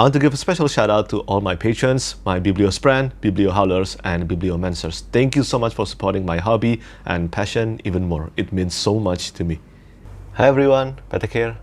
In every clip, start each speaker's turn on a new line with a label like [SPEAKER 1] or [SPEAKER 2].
[SPEAKER 1] I want to give a special shout out to all my patrons, my Bibliospran, Bibliohowlers, and Bibliomancers. Thank you so much for supporting my hobby and passion even more. It means so much to me. Hi everyone, Petrik here.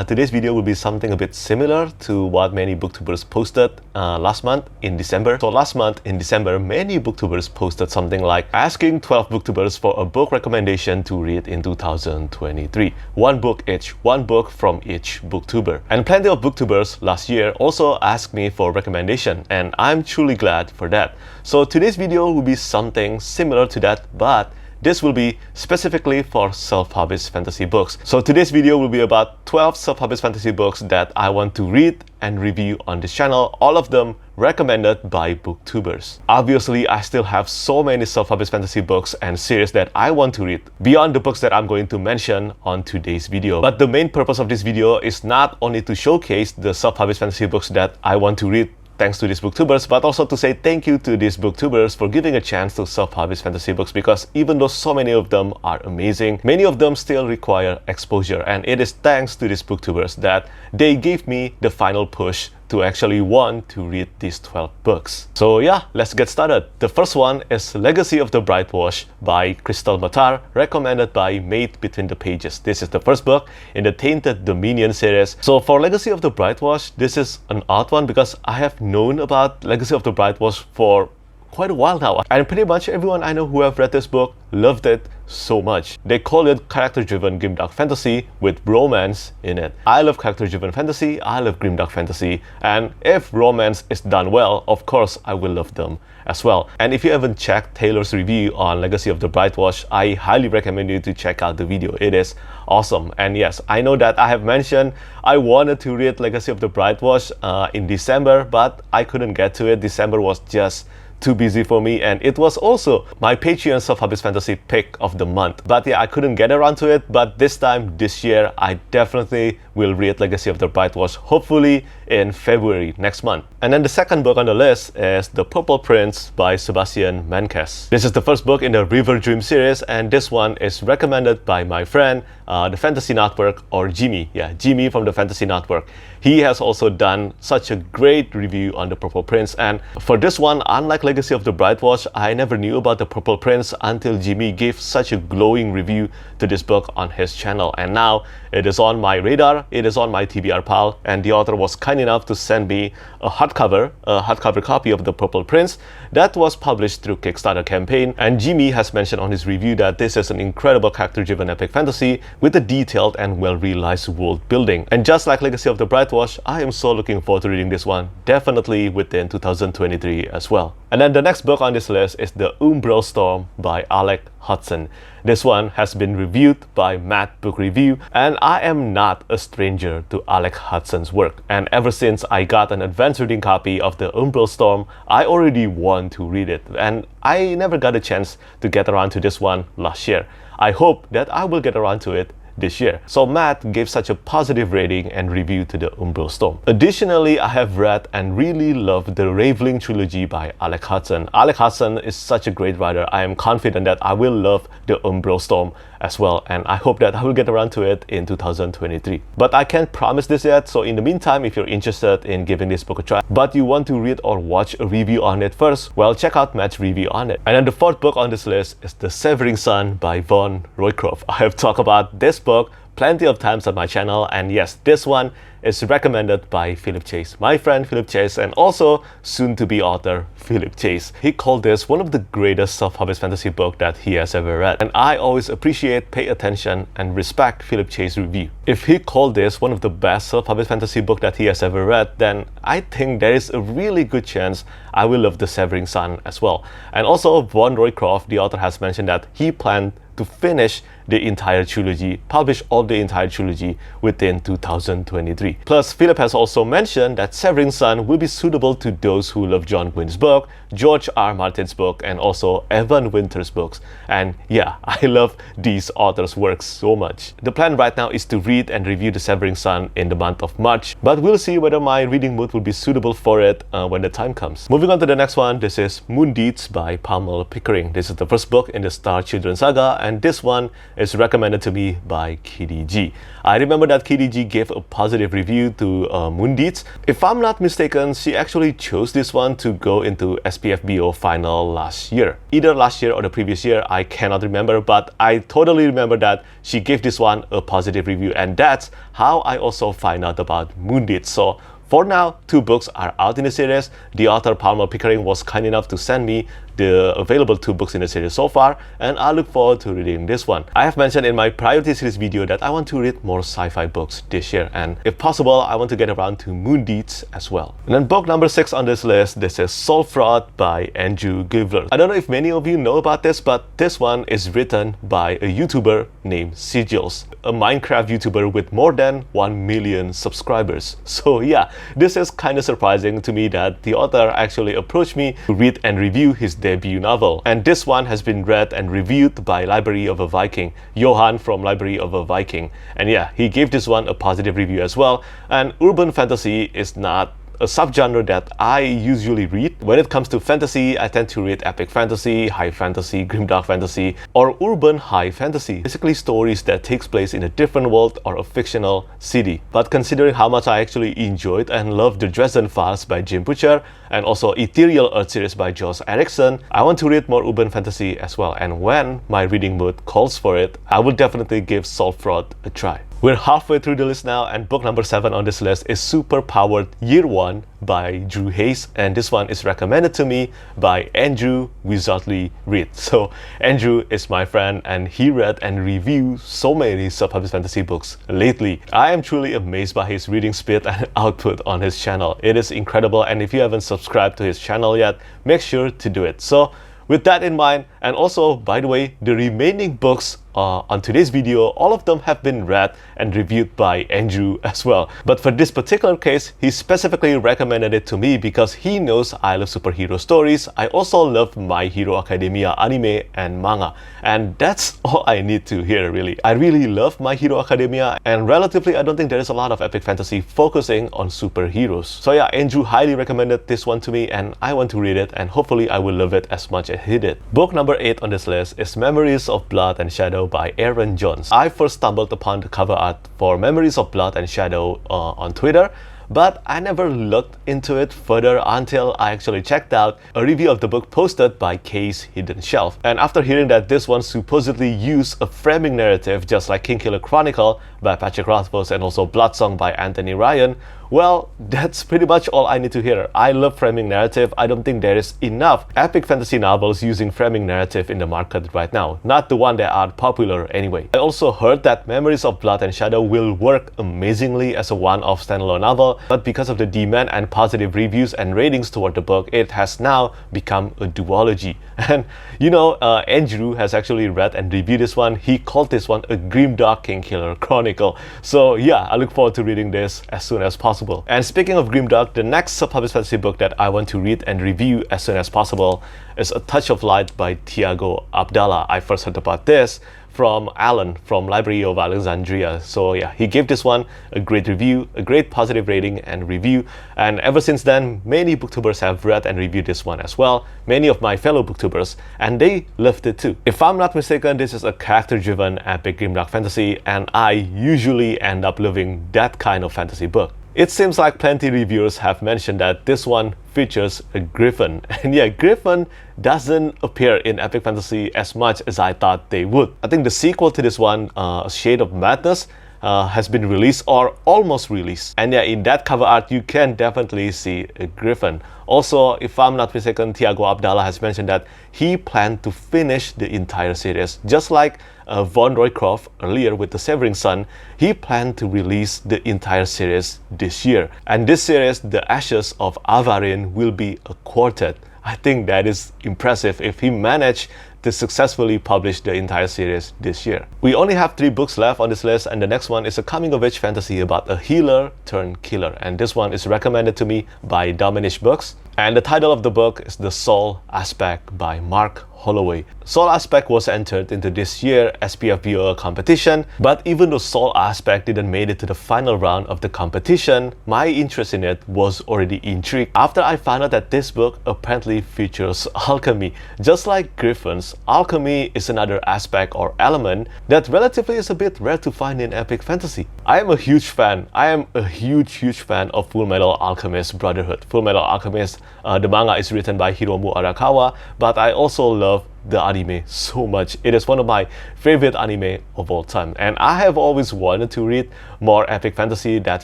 [SPEAKER 1] Today's video will be something a bit similar to what many booktubers posted last month in December. So last month in December, many booktubers posted something like asking 12 booktubers for a book recommendation to read in 2023. One book each, one book from each booktuber. And plenty of booktubers last year also asked me for recommendation, and I'm truly glad for that. So today's video will be something similar to that, but this will be specifically for self-published fantasy books. So today's video will be about 12 self-published fantasy books that I want to read and review on this channel, all of them recommended by booktubers. Obviously, I still have so many self-published fantasy books and series that I want to read beyond the books that I'm going to mention on today's video. But the main purpose of this video is not only to showcase the self-published fantasy books that I want to read thanks to these booktubers, but also to say thank you to these booktubers for giving a chance to self-publish fantasy books, because even though so many of them are amazing, many of them still require exposure, and it is thanks to these booktubers that they gave me the final push to actually want to read these 12 books. So yeah, let's get started. The first one is Legacy of the Brightwash by Krystle Matar, recommended by Made Between the Pages. This is the first book in the Tainted Dominion series. So for Legacy of the Brightwash, this is an odd one because I have known about Legacy of the Brightwash for quite a while now, and pretty much everyone I know who have read this book loved it so much. They call it character-driven grimdark fantasy with romance in it. I love character-driven fantasy, I love grimdark fantasy, and if romance is done well, of course I will love them as well. And if you haven't checked Taylor's review on Legacy of the Brightwash, I highly recommend you to check out the video. It is awesome. And yes, I know that I have mentioned I wanted to read Legacy of the Brightwash in December, but I couldn't get to it. December was just too busy for me, and it was also my Patreon self-published fantasy pick of the month. But yeah, I couldn't get around to it, but this year, I definitely will read Legacy of the Brightwash, hopefully in February next month. And then the second book on the list is The Purple Prince by Sebastien Menkes. This is the first book in the River Dream series, and this one is recommended by my friend, the Fantasy Network, or Jimmy. Yeah, Jimmy from the Fantasy Network. He has also done such a great review on The Purple Prince, and for this one, unlike Legacy of the Brightwash, I never knew about The Purple Prince until Jimmy gave such a glowing review to this book on his channel, and now it is on my radar, it is on my TBR pile, and the author was kind enough to send me a hardcover copy of The Purple Prince that was published through Kickstarter campaign. And Jimmy has mentioned on his review that this is an incredible character-driven epic fantasy with a detailed and well-realized world building. And just like Legacy of the Brightwash, I am so looking forward to reading this one, definitely within 2023 as well. And then the next book on this list is The Umbral Storm by Alec, Hutson. This one has been reviewed by Matt Book Review, and I am not a stranger to Alec Hutson's work. And ever since I got an advanced reading copy of The Umbral Storm, I already want to read it, and I never got a chance to get around to this one last year. I hope that I will get around to it this year. So Matt gave such a positive rating and review to The Umbral Storm. Additionally, I have read and really loved the Raveling trilogy by Alec Hutson. Alec Hutson is such a great writer. I am confident that I will love The Umbral Storm as well, and I hope that I will get around to it in 2023. But I can't promise this yet, so in the meantime, if you're interested in giving this book a try, but you want to read or watch a review on it first, well, check out Matt's review on it. And then the fourth book on this list is The Severing Sun by Vaughn Roycroft. I have talked about this book plenty of times on my channel, and yes, this one is recommended by Philip Chase, my friend Philip Chase, and also soon-to-be author Philip Chase. He called this one of the greatest self-published fantasy book that he has ever read, and I always appreciate, pay attention, and respect Philip Chase's review. If he called this one of the best self-published fantasy book that he has ever read, then I think there is a really good chance I will love The Severing Sun as well. And also, Vaughn Roycroft, the author, has mentioned that he planned to finish the entire trilogy, publish all the entire trilogy within 2023. Plus, Philip has also mentioned that Severing Sun will be suitable to those who love John Gwynn's book, George R. Martin's book, and also Evan Winter's books. And yeah, I love these authors' works so much. The plan right now is to read and review The Severing Sun in the month of March, but we'll see whether my reading mood will be suitable for it when the time comes. Moving on to the next one, this is Moon Deeds by Pickering. This is the first book in the Star Children saga, and this one is recommended to me by KDG. I remember that KDG gave a positive review to Moondeeds. If I'm not mistaken, she actually chose this one to go into SPFBO final last year. Either last year or the previous year, I cannot remember, but I totally remember that she gave this one a positive review, and that's how I also find out about Moondeeds. So for now, 2 books are out in the series. The author Palmer Pickering was kind enough to send me the available 2 books in the series so far, and I look forward to reading this one. I have mentioned in my priority series video that I want to read more sci-fi books this year, and if possible, I want to get around to Moondeeds as well. And then book number 6 on this list, this is Soul Fraud by Andrew Givler. I don't know if many of you know about this, but this one is written by a YouTuber named Sigils, a Minecraft YouTuber with more than 1 million subscribers. So yeah, this is kind of surprising to me that the author actually approached me to read and review his debut novel. And this one has been read and reviewed by Library of a Viking, Johan from Library of a Viking. And yeah, he gave this one a positive review as well. And urban fantasy is not a subgenre that I usually read. When it comes to fantasy, I tend to read epic fantasy, high fantasy, grimdark fantasy, or urban high fantasy. Basically stories that takes place in a different world or a fictional city. But considering how much I actually enjoyed and loved the Dresden Files by Jim Butcher and also Ethereal Earth series by Josh Erickson, I want to read more urban fantasy as well. And when my reading mood calls for it, I will definitely give Soul Fraud a try. We're halfway through the list now, and book number 7 on this list is Super Powered Year 1 by Drew Hayes, and this one is recommended to me by Andrew Wizardly Reed. So Andrew is my friend, and he read and reviewed so many sub-published fantasy books lately. I am truly amazed by his reading speed and output on his channel. It is incredible, and if you haven't subscribed to his channel yet, make sure to do it. So with that in mind, and also, by the way, the remaining books on today's video, all of them have been read and reviewed by Andrew as well. But for this particular case, he specifically recommended it to me because he knows I love superhero stories. I also love My Hero Academia anime and manga. And that's all I need to hear, really. I really love My Hero Academia, and relatively, I don't think there is a lot of epic fantasy focusing on superheroes. So yeah, Andrew highly recommended this one to me, and I want to read it, and hopefully I will love it as much as he did. Book number 8 on this list is Memories of Blood and Shadow by Aaron Jones. I first stumbled upon the cover art for Memories of Blood and Shadow on Twitter, but I never looked into it further until I actually checked out a review of the book posted by Kay's Hidden Shelf. And after hearing that this one supposedly used a framing narrative just like Kingkiller Chronicle by Patrick Rothfuss and also Bloodsong by Anthony Ryan, well, that's pretty much all I need to hear. I love framing narrative. I don't think there is enough epic fantasy novels using framing narrative in the market right now. Not the one that are popular anyway. I also heard that Memories of Blood and Shadow will work amazingly as a one-off standalone novel, but because of the demand and positive reviews and ratings toward the book, it has now become a duology. And you know, Andrew has actually read and reviewed this one. He called this one a grimdark Kingkiller Chronicle. So yeah, I look forward to reading this as soon as possible. And speaking of grimdark, the next sub-published fantasy book that I want to read and review as soon as possible is A Touch of Light by Tiago Abdallah. I first heard about this from Alan from Library of Alexandria. So yeah, he gave this one a great review, a great positive rating and review, and ever since then, many booktubers have read and reviewed this one as well, many of my fellow booktubers, and they loved it too. If I'm not mistaken, this is a character-driven epic grimdark fantasy, and I usually end up loving that kind of fantasy book. It seems like plenty reviewers have mentioned that this one features a griffin. And yeah, griffin doesn't appear in epic fantasy as much as I thought they would. I think the sequel to this one, Shade of Madness, has been released or almost released. And yeah, in that cover art, you can definitely see a griffin. Also, if I'm not mistaken, Tiago Abdallah has mentioned that he planned to finish the entire series. Just like Vaughn Roycroft earlier with The Severing Sun, he planned to release the entire series this year. And this series, The Ashes of Avarin, will be a quartet. I think that is impressive if he managed to successfully publish the entire series this year. We only have 3 books left on this list, and the next one is a coming-of-age fantasy about a healer turned killer, and this one is recommended to me by Dominish Books. And the title of the book is The Soul Aspect by Mark Holloway. Soul Aspect was entered into this year's SPFBO competition, but even though Soul Aspect didn't make it to the final round of the competition, my interest in it was already intrigued after I found out that this book apparently features alchemy. Just like Griffins, alchemy is another aspect or element that relatively is a bit rare to find in epic fantasy. I am a huge fan. I am a huge fan of Fullmetal Alchemist Brotherhood. Fullmetal Alchemist, the manga is written by Hiromu Arakawa, but I also love the anime so much. It is one of my favorite anime of all time, and I have always wanted to read more epic fantasy that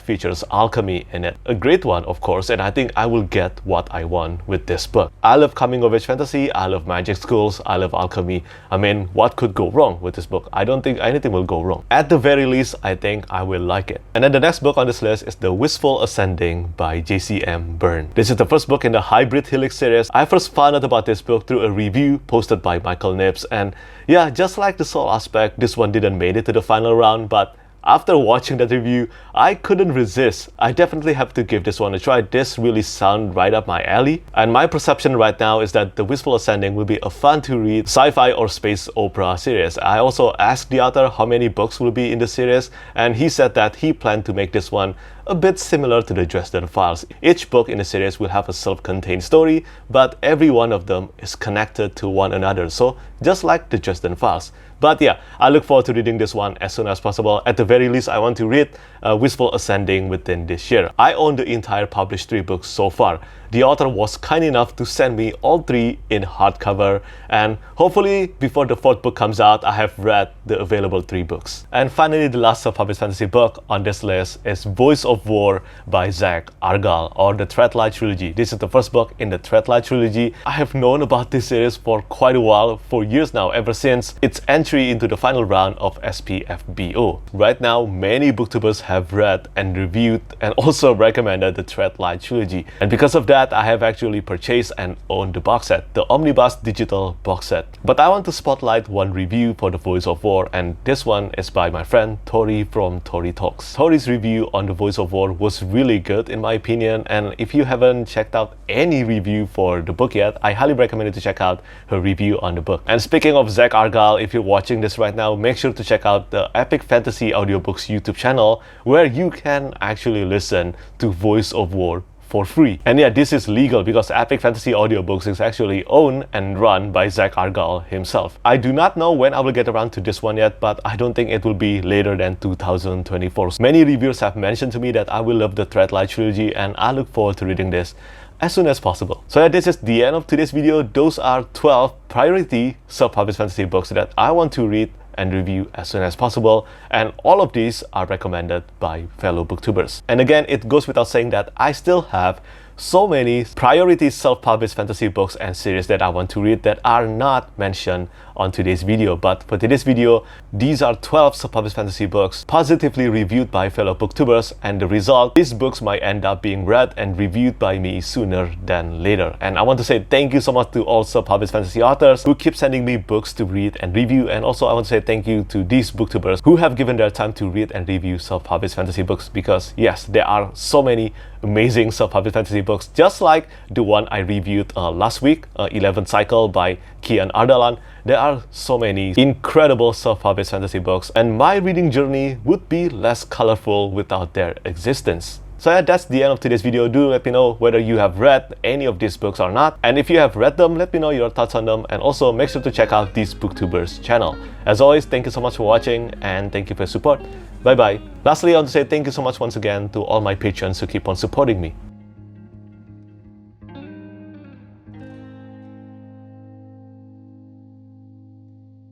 [SPEAKER 1] features alchemy in it. A great one, of course, and I think I will get what I want with this book. I love coming of age fantasy, I love magic schools, I love alchemy. I mean, what could go wrong with this book? I don't think anything will go wrong. At the very least, I think I will like it. And then the next book on this list is The Wistful Ascending by JCM Byrne. This is the first book in the Hybrid Helix series. I first found out about this book through a review posted by Michael Nips, and yeah, just like the Soul Aspect, this one didn't make it to the final round, but after watching that review, I couldn't resist. I definitely have to give this one a try. This really sounds right up my alley. And my perception right now is that The Wistful Ascending will be a fun to read sci-fi or space opera series. I also asked the author how many books will be in the series, and he said that he planned to make this one a bit similar to the Dresden Files. Each book in the series will have a self-contained story, but every one of them is connected to one another, so just like the Dresden Files. But yeah, I look forward to reading this one as soon as possible. At the very least, I want to read Wistful Ascending within this year. I own the entire published 3 books so far. The author was kind enough to send me all 3 in hardcover, and hopefully before the 4th book comes out, I have read the available 3 books. And finally, the last self-published fantasy book on this list is Voice of War by Zach Argyle, or the Threadlight Trilogy. This is the first book in the Threadlight Trilogy. I have known about this series for quite a while, for years now, ever since its entry into the final round of SPFBO. Right now, many booktubers have read and reviewed and also recommended the Threadlight Trilogy. And because of that, I have actually purchased and owned the box set, the Omnibus Digital box set. But I want to spotlight one review for The Voice of War, and this one is by my friend Tori from Tori Talks. Tori's review on The Voice of War was really good in my opinion, and if you haven't checked out any review for the book yet, I highly recommend you to check out her review on the book. And speaking of Zach Argyle, if you're watching this right now, make sure to check out the Epic Fantasy Audiobooks YouTube channel, where you can actually listen to Voice of War for free. And yeah, this is legal because Epic Fantasy Audiobooks is actually owned and run by Zach Argyle himself. I do not know when I will get around to this one yet, but I don't think it will be later than 2024. Many reviewers have mentioned to me that I will love the Threadlight Trilogy, and I look forward to reading this as soon as possible. So yeah, this is the end of today's video. Those are 12 priority self-published fantasy books that I want to read and review as soon as possible, and all of these are recommended by fellow booktubers. And again, it goes without saying that I still have so many priority self-published fantasy books and series that I want to read that are not mentioned on today's video. But for today's video, these are 12 self-published fantasy books positively reviewed by fellow booktubers, and the result, these books might end up being read and reviewed by me sooner than later. And I want to say thank you so much to all self-published fantasy authors who keep sending me books to read and review, and also I want to say thank you to these booktubers who have given their time to read and review self-published fantasy books, because yes, there are so many amazing self-published fantasy books, just like the one I reviewed last week, 11th Cycle by Kian Ardalan. There are so many incredible self-published fantasy books, and my reading journey would be less colorful without their existence. So yeah, that's the end of today's video. Do let me know whether you have read any of these books or not, and if you have read them, let me know your thoughts on them, and also make sure to check out these Booktubers channel. As always, thank you so much for watching, and thank you for your support. Bye bye. Lastly, I want to say thank you so much once again to all my patrons who keep on supporting me.